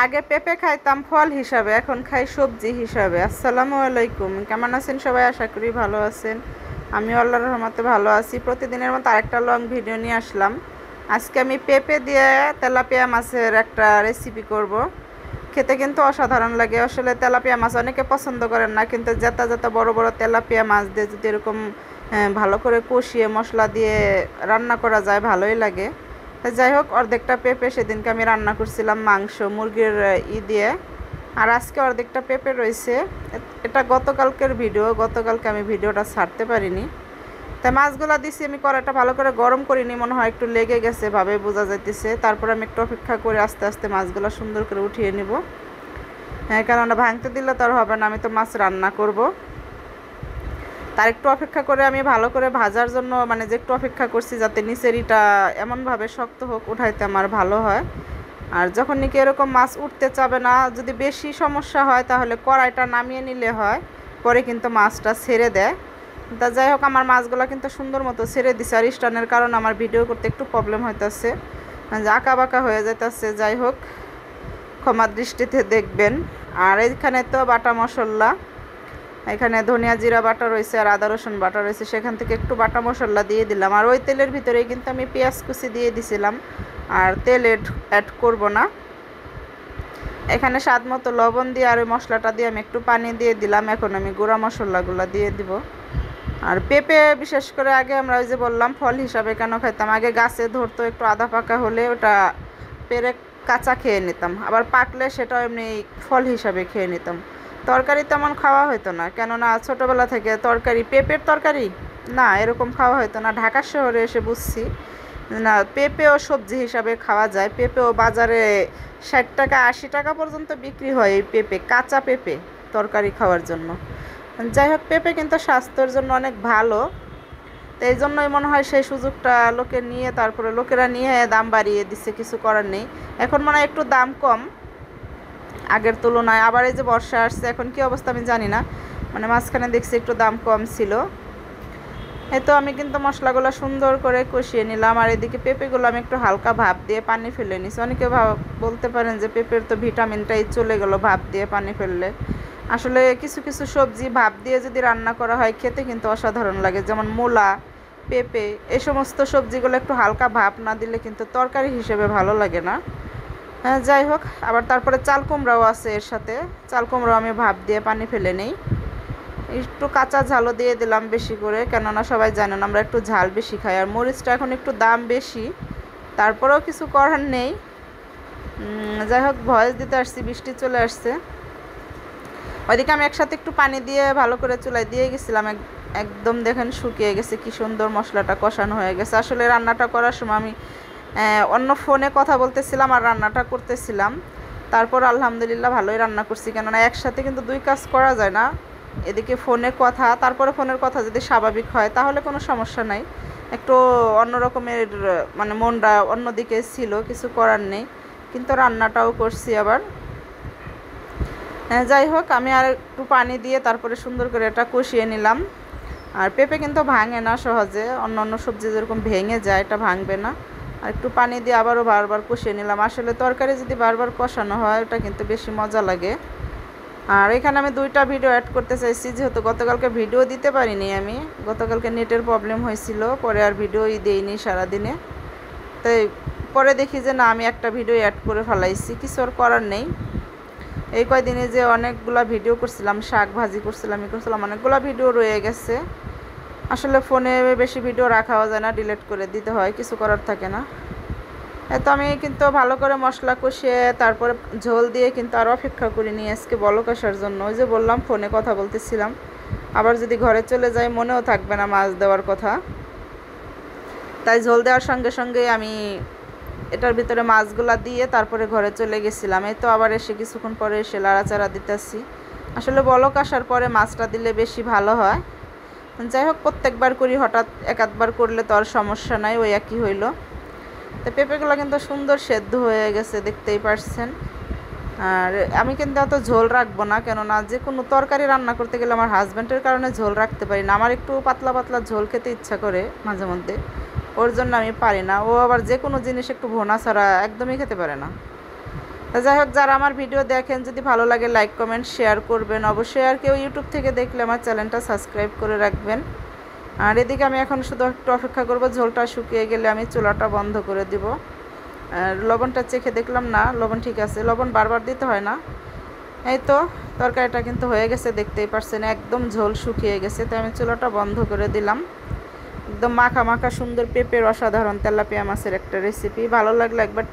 আগে পেঁপে খাইতাম ফল হিসাবে, এখন খাই সবজি হিসাবে। আসসালামু আলাইকুম, কেমন আছেন সবাই? আশা করি ভালো আছেন। আমি আল্লাহর রহমতে ভালো আছি। প্রতিদিনের মতো আরেকটা লং ভিডিও নিয়ে আসলাম। আজকে আমি পেঁপে দিয়ে তেলাপিয়া মাছের একটা রেসিপি করব। খেতে কিন্তু অসাধারণ লাগে। আসলে তেলাপিয়া মাছ অনেকে পছন্দ করেন না, কিন্তু যেটা যেটা বড় বড় তেলাপিয়া মাছ দিয়ে যদি এরকম ভালো করে কষিয়ে মশলা দিয়ে রান্না করা যায়, ভালোই লাগে। যাই হোক, অর্ধেকটা পেঁপে সেদিনকে আমি রান্না করছিলাম মাংস মুরগির দিয়ে, আর আজকে অর্ধেকটা পেঁপে রয়েছে। এটা গতকালকের ভিডিও, গতকালকে আমি ভিডিওটা ছাড়তে পারিনি। তাই মাছগুলা দিছি আমি, কড়াইটা ভালো করে গরম করিনি, মনে হয় একটু লেগে গেছে ভাবে বোঝা যাইতেছে। তারপর আমি একটু অপেক্ষা করে আস্তে আস্তে মাছগুলো সুন্দর করে উঠিয়ে নিব। হ্যাঁ, কেননা ভাঙতে দিলে তো আর হবে না, আমি তো মাছ রান্না করব। তার একটু অপেক্ষা করে আমি ভালো করে ভাজার জন্য, মানে যে একটু অপেক্ষা করছি যাতে নিচের ইটা এমনভাবে শক্ত হোক, উঠাইতে আমার ভালো হয়। আর যখন নাকি এরকম মাছ উঠতে চাবে না, যদি বেশি সমস্যা হয় তাহলে কড়াইটা নামিয়ে নিলে হয়, পরে কিন্তু মাছটা ছেড়ে দেয়। তা যাই হোক, আমার মাছগুলো কিন্তু সুন্দর মতো ছেড়ে দিছে। আর স্টানের কারণে আমার ভিডিও করতে একটু প্রবলেম হইতেছে, যে আঁকা বাঁকা হয়ে যাইতেছে। যাই হোক, ক্ষমা দৃষ্টিতে দেখবেন। আর এইখানে তো বাটা মশলা, এখানে ধনিয়া জিরা বাটা রয়েছে আর আদা রসুন বাটা রয়েছে, সেখান থেকে একটু বাটা মশলা দিয়ে দিলাম। আর ওই তেলের ভিতরেই কিন্তু আমি পেঁয়াজ কুচি দিয়ে দিছিলাম, আর তেল অ্যাড করব না। এখানে স্বাদ মতো লবণ দিয়ে আর ওই মশলাটা দিয়ে আমি একটু পানি দিয়ে দিলাম। এখন আমি গুঁড়া মশলাগুলো দিয়ে দিব। আর পেঁপে বিশেষ করে আগে আমরা ওই যে বললাম ফল হিসাবে কেন খাইতাম, আগে গাছে ধরতো, একটু আধা পাকা হলে ওটা পেরে কাঁচা খেয়ে নিতাম, আবার পাকলে সেটাও এমনি ফল হিসাবে খেয়ে নিতাম। তরকারি তেমন খাওয়া হতো না, কেননা ছোটোবেলা থেকে তরকারি, পেঁপের তরকারি না এরকম খাওয়া হতো না। ঢাকা শহরে এসে বুঝছি না, পেঁপেও সবজি হিসাবে খাওয়া যায়। পেঁপেও বাজারে 60 টাকা 80 টাকা পর্যন্ত বিক্রি হয় এই পেঁপে, কাঁচা পেঁপে তরকারি খাওয়ার জন্য। যাই হোক, পেঁপে কিন্তু স্বাস্থ্যের জন্য অনেক ভালো। তো এই জন্যই মনে হয় সেই সুযোগটা লোকেরা নিয়ে দাম বাড়িয়ে দিচ্ছে, কিছু করার নেই। এখন মনে হয় একটু দাম কম আগের তুলনায়। আবার এই যে বর্ষা আসছে, এখন কি অবস্থা আমি জানি না, মানে মাঝখানে দেখছি একটু দাম কম ছিল। এই তো আমি কিন্তু মশলাগুলো সুন্দর করে কষিয়ে নিলাম। আর এদিকে পেঁপেগুলো আমি একটু হালকা ভাপ দিয়ে পানি ফেলে নিছি। অনেকে বলতে পারেন যে পেঁপের তো ভিটামিনটাই চলে গেল ভাপ দিয়ে পানি ফেললে। আসলে কিছু কিছু সবজি ভাপ দিয়ে যদি রান্না করা হয়, খেতে কিন্তু অসাধারণ লাগে। যেমন মূলা, পেঁপে, এই সমস্ত সবজিগুলো একটু হালকা ভাপ না দিলে কিন্তু তরকারি হিসেবে ভালো লাগে না। হ্যাঁ, যাই হোক, আবার তারপরে চাল কুমড়াও আছে এর সাথে। চাল কুমড়াও আমি ভাপ দিয়ে পানি ফেলে নেই। একটু কাঁচা ঝালও দিয়ে দিলাম বেশি করে, কেননা সবাই জানেন আমরা একটু ঝাল বেশি খাই। আর মরিচটা এখন একটু দাম বেশি, তারপরেও কিছু করার নেই। যাই হোক, ভয়েস দিতে আসছি, বৃষ্টি চলে আসছে। ওইদিকে আমি একসাথে একটু পানি দিয়ে ভালো করে চুলায় দিয়ে গেছিলাম। একদম দেখেন শুকিয়ে গেছে, কি সুন্দর মশলাটা কষানো হয়ে গেছে। আসলে রান্নাটা করার সময় আমি অন্য ফোনে কথা বলতেছিলাম আর রান্নাটা করতেছিলাম। তারপর আলহামদুলিল্লাহ ভালোই রান্না করছি, কেননা একসাথে কিন্তু দুই কাজ করা যায় না। এদিকে ফোনে কথা, তারপরে ফোনের কথা যদি স্বাভাবিক হয় তাহলে কোনো সমস্যা নাই। একটু অন্য রকমের, মানে মনটা অন্যদিকে ছিল, কিছু করার নেই, কিন্তু রান্নাটাও করছি আবার। যাই হোক, আমি আর একটু পানি দিয়ে তারপরে সুন্দর করে এটা কষিয়ে নিলাম। আর পেঁপে কিন্তু ভাঙে না সহজে, অন্য অন্য সবজি যেরকম ভেঙে যায়, এটা ভাঙবে না। আর একটু পানি দিয়ে আবারও বারবার কষিয়ে নিলাম। আসলে তরকারি যদি বারবার কষানো হয় ওটা কিন্তু বেশি মজা লাগে। আর এখানে আমি 2টা ভিডিও অ্যাড করতে চাইছি, যেহেতু গতকালকে ভিডিও দিতে পারিনি আমি, গতকালকে নেটের প্রবলেম হয়েছিল, পরে আর ভিডিওই দিইনি সারাদিনে। তাই পরে দেখি যে না, আমি একটা ভিডিও অ্যাড করে ফেলাইছি, কিছু আর করার নেই। এই কয়দিনে যে অনেকগুলো ভিডিও করছিলাম, শাক ভাজি করছিলাম, অনেকগুলো ভিডিও রয়ে গেছে। আসলে ফোনে বেশি ভিডিও রাখাও যায় না, ডিলিট করে দিতে হয়, কিছু করার থাকে না। তো আমি কিন্তু ভালো করে মশলা কষিয়ে তারপরে ঝোল দিয়ে কিন্তু আর অপেক্ষা করিনি আজকে বলক আসার জন্য। ওই যে বললাম ফোনে কথা বলতেছিলাম, আবার যদি ঘরে চলে যাই মনেও থাকবে না মাছ দেওয়ার কথা। তাই ঝোল দেওয়ার সঙ্গে সঙ্গে আমি এটার ভিতরে মাছগুলা দিয়ে তারপরে ঘরে চলে গেছিলাম। এই তো আবার এসে কিছুক্ষণ পরে এসে লাড়াচাড়া দিতেছি। আসলে বলক আসার পরে মাছটা দিলে বেশি ভালো হয়। যাই হোক, প্রত্যেকবার করি, হঠাৎ এক আধবার করলে তো আর সমস্যা নাই, ওই একই হইল। তো পেঁপেগুলো কিন্তু সুন্দর সেদ্ধ হয়ে গেছে, দেখতেই পারছেন। আর আমি কিন্তু এত ঝোল রাখবো না, কেননা যে কোনো তরকারি রান্না করতে গেলে আমার হাজব্যান্ডের কারণে ঝোল রাখতে পারি না। আমার একটু পাতলা পাতলা ঝোল খেতে ইচ্ছা করে মাঝে মধ্যে, ওর জন্য আমি পারি না। ও আবার যে কোনো জিনিস একটু ভোনা ছাড়া একদমই খেতে পারে না। তা যাই হোক, যারা আমার ভিডিও দেখেন যদি ভালো লাগে লাইক কমেন্ট শেয়ার করবেন অবশ্যই। আর কেউ ইউটিউব থেকে দেখলে আমার চ্যানেলটা সাবস্ক্রাইব করে রাখবেন। আর এদিকে আমি এখন শুধু একটু অপেক্ষা করব, ঝোলটা শুকিয়ে গেলে আমি চুলাটা বন্ধ করে দিব। আর লবণটা চেখে দেখলাম, না লবণ ঠিক আছে, লবণ বারবার দিতে হয় না। এই তো তরকারিটা কিন্তু হয়ে গেছে, দেখতেই পারছেন একদম ঝোল শুকিয়ে গেছে। তো আমি চুলাটা বন্ধ করে দিলাম। একদম মাখা মাখা সুন্দর পেঁপের অসাধারণ তেলাপিয়া মাছের একটা রেসিপি। ভালো লাগলে একবার